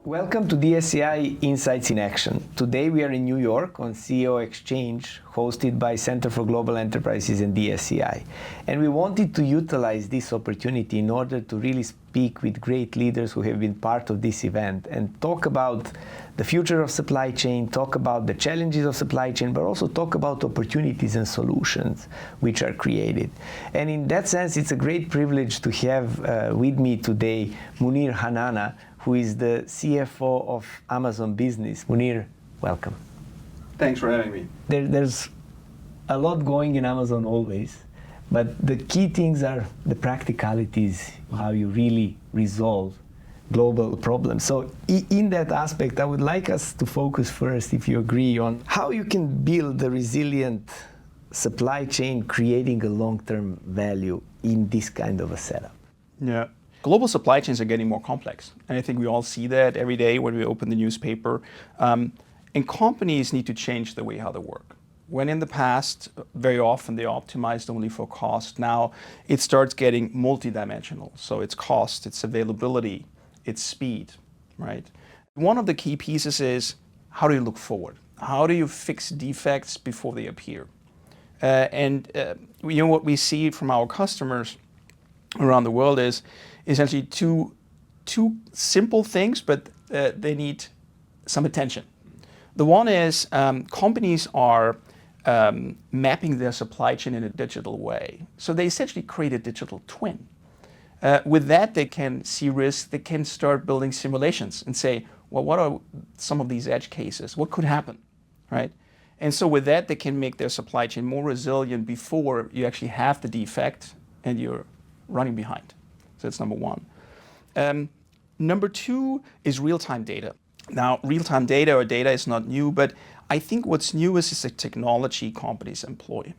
Welcome to DSCI Insights in Action. Today we are in New York on CEO Exchange, hosted by Center for Global Enterprises and DSCI. And we wanted to utilize this opportunity in order to really speak with great leaders who have been part of this event and talk about the future of supply chain, talk about the challenges of supply chain, but also talk about opportunities and solutions which are created. And in that sense, it's a great privilege to have with me today Mounir Hanana, who is the CFO of Amazon Business. Mounir, welcome. Thanks for having me. There's a lot going in Amazon always, but the key things are the practicalities, how you really resolve global problems. So in that aspect, I would like us to focus first, if you agree, on how you can build a resilient supply chain, creating a long-term value in this kind of a setup. Yeah. Global supply chains are getting more complex. And I think we all see that every day when we open the newspaper. And companies need to change the way how they work. When in the past, very often they optimized only for cost. Now it starts getting multidimensional. So it's cost, it's availability, it's speed, right? One of the key pieces is, how do you look forward? How do you fix defects before they appear? What we see from our customers around the world is essentially two simple things, but they need some attention. The one is companies are mapping their supply chain in a digital way. So they essentially create a digital twin. With that, they can see risk, they can start building simulations and say, well, what are some of these edge cases? What could happen, right? And so with that, they can make their supply chain more resilient before you actually have the defect and you're running behind. So that's number one. Number two is real-time data. Now, real-time data or data is not new, but I think what's new is the technology companies employ.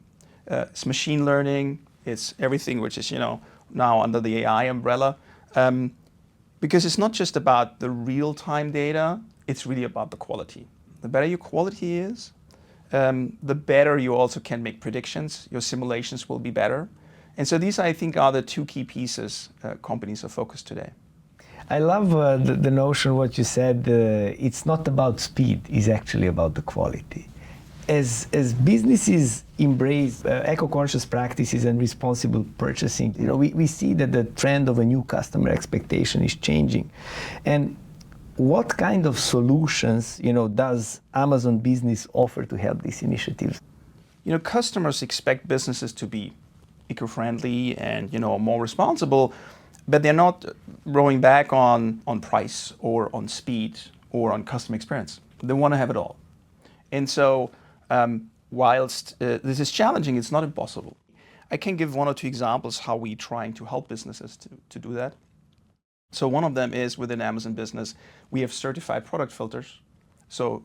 It's machine learning, it's everything which is, now under the AI umbrella. Because it's not just about the real-time data, it's really about the quality. The better your quality is, the better you also can make predictions. Your simulations will be better. And so these, I think, are the two key pieces companies are focused today. I love the notion, what you said, it's not about speed, it's actually about the quality. As businesses embrace eco-conscious practices and responsible purchasing, we see that the trend of a new customer expectation is changing. And what kind of solutions, does Amazon Business offer to help these initiatives? Customers expect businesses to be eco-friendly and more responsible, but they're not rowing back on price or on speed or on customer experience. They want to have it all. And so whilst this is challenging, it's not impossible. I can give one or two examples how we're trying to help businesses to do that. So one of them is within Amazon Business, we have certified product filters. So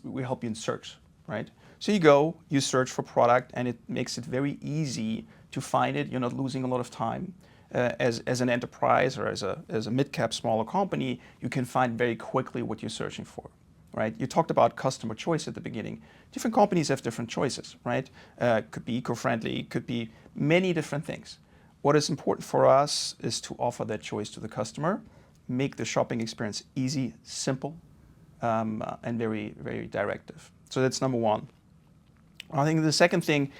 we help you in search, right? So you go, you search for product, and it makes it very easy to find it. You're not losing a lot of time. As an enterprise or as a mid-cap smaller company, you can find very quickly what you're searching for, right? You talked about customer choice at the beginning. Different companies have different choices, right? Could be eco-friendly, could be many different things. What is important for us is to offer that choice to the customer, make the shopping experience easy, simple, and very, very directive. So that's number one. I think the second thing,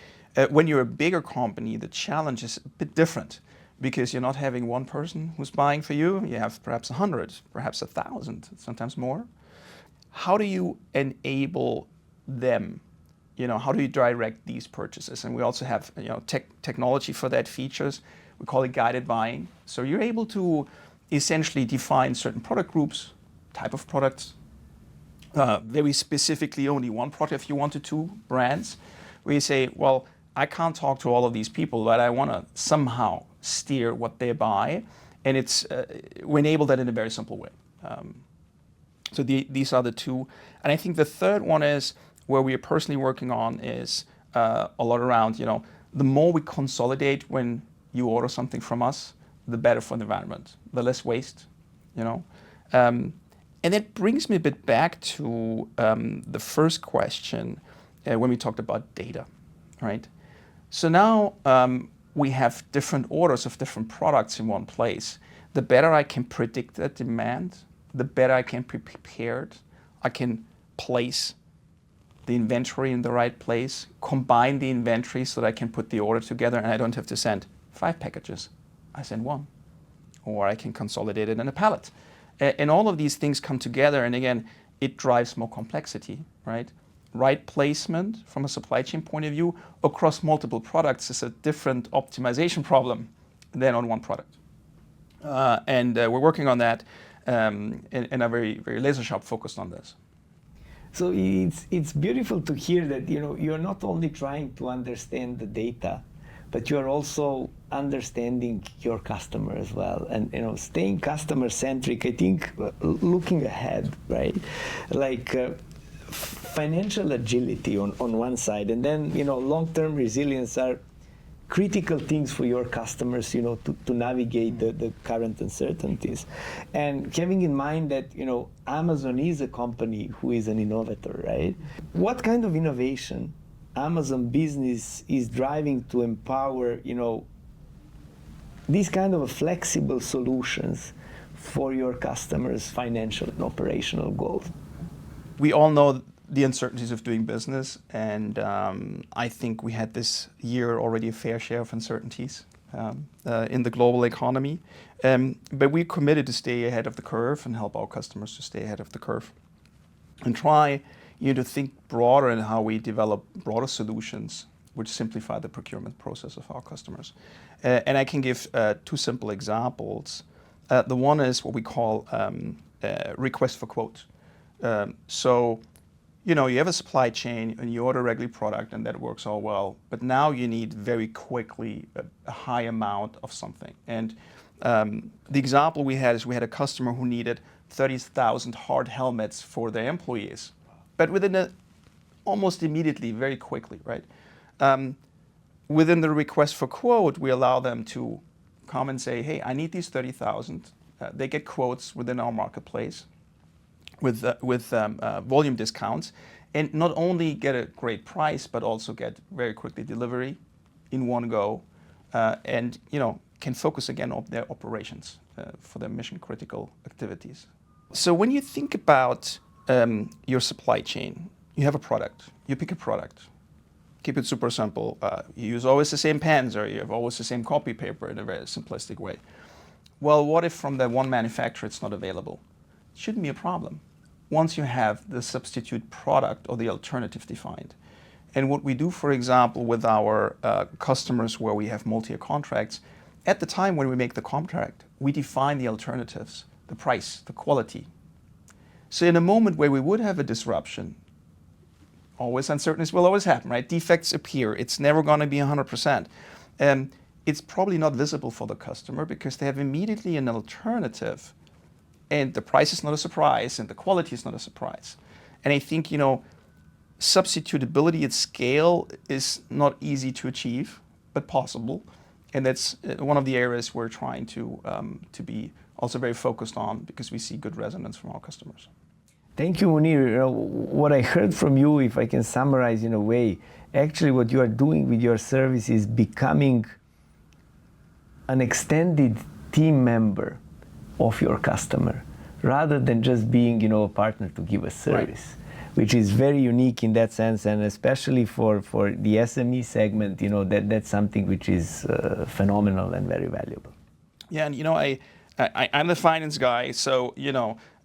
when you're a bigger company, the challenge is a bit different because you're not having one person who's buying for you. You have perhaps 100, perhaps 1,000, sometimes more. How do you enable them? How do you direct these purchases? And we also have technology for that features. We call it guided buying. So you're able to essentially define certain product groups, type of products, very specifically only one product if you wanted to, brands, where you say, well, I can't talk to all of these people, but I want to somehow steer what they buy. And we enable that in a very simple way. So these are the two. And I think the third one is where we are personally working on is a lot around, the more we consolidate when you order something from us, the better for the environment, the less waste, And that brings me a bit back to the first question when we talked about data, right? So now we have different orders of different products in one place. The better I can predict that demand, the better I can be prepared. I can place the inventory in the right place, combine the inventory so that I can put the order together and I don't have to send 5 packages. I send 1. Or I can consolidate it in a pallet. And all of these things come together, and again, it drives more complexity, right? Right placement from a supply chain point of view across multiple products is a different optimization problem than on one product. And we're working on that and are very, very laser sharp focused on this. So it's beautiful to hear that you're not only trying to understand the data, but you're also understanding your customer as well, and staying customer centric. I think looking ahead, right? Like financial agility on one side, and then long-term resilience are critical things for your customers, to navigate the current uncertainties. And having in mind that, Amazon is a company who is an innovator, right? What kind of innovation Amazon Business is driving to empower, these kind of flexible solutions for your customers' financial and operational goals? We all know the uncertainties of doing business, and I think we had this year already a fair share of uncertainties in the global economy. But we're committed to stay ahead of the curve and help our customers to stay ahead of the curve and try to think broader in how we develop broader solutions which simplify the procurement process of our customers. And I can give 2 simple examples. The one is what we call request for quote. So you have a supply chain and you order a regular product and that works all well, but now you need very quickly a high amount of something. And the example we had is we had a customer who needed 30,000 hard helmets for their employees, but within almost immediately, very quickly, right? Within the request for quote, we allow them to come and say, hey, I need these 30,000. They get quotes within our marketplace with volume discounts, and not only get a great price, but also get very quickly delivery in one go, and can focus again on their operations for their mission critical activities. So when you think about your supply chain, you have a product, you pick a product, keep it super simple. You use always the same pens, or you have always the same copy paper in a very simplistic way. Well, what if from that one manufacturer it's not available? It shouldn't be a problem once you have the substitute product or the alternative defined. And what we do, for example, with our customers where we have multi-year contracts, at the time when we make the contract, we define the alternatives, the price, the quality. So in a moment where we would have a disruption, always uncertainties will always happen, right? Defects appear. It's never going to be 100%. It's probably not visible for the customer because they have immediately an alternative, and the price is not a surprise and the quality is not a surprise. And I think, substitutability at scale is not easy to achieve, but possible. And that's one of the areas we're trying to be also very focused on because we see good resonance from our customers. Thank you, Mounir. What I heard from you, if I can summarize in a way, actually what you are doing with your service is becoming an extended team member of your customer, rather than just being, a partner to give a service, right, which is very unique in that sense, and especially for the SME segment, that's something which is phenomenal and very valuable. Yeah, and I'm the finance guy, so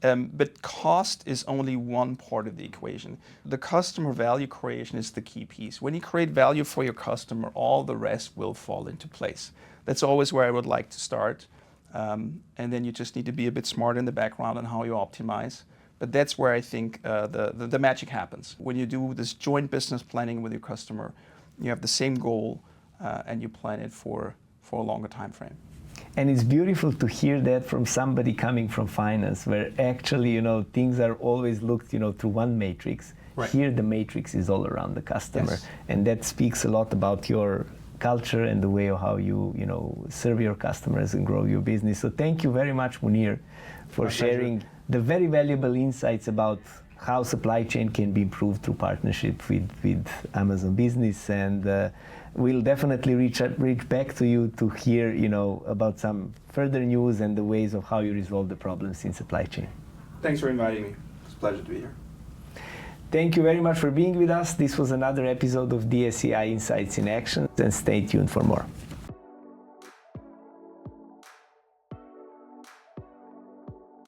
but cost is only one part of the equation. The customer value creation is the key piece. When you create value for your customer, all the rest will fall into place. That's always where I would like to start. And then you just need to be a bit smart in the background on how you optimize. But that's where I think the magic happens. When you do this joint business planning with your customer, you have the same goal and you plan it for a longer time frame. And it's beautiful to hear that from somebody coming from finance, where actually, things are always looked, through one matrix. Right. Here, the matrix is all around the customer. Yes. And that speaks a lot about your culture and the way of how you, serve your customers and grow your business. So thank you very much, Mounir, for sharing the very valuable insights about how supply chain can be improved through partnership with Amazon Business. And we'll definitely reach back to you to hear, about some further news and the ways of how you resolve the problems in supply chain. Thanks for inviting me. It's a pleasure to be here. Thank you very much for being with us. This was another episode of DSCI Insights in Action, and stay tuned for more.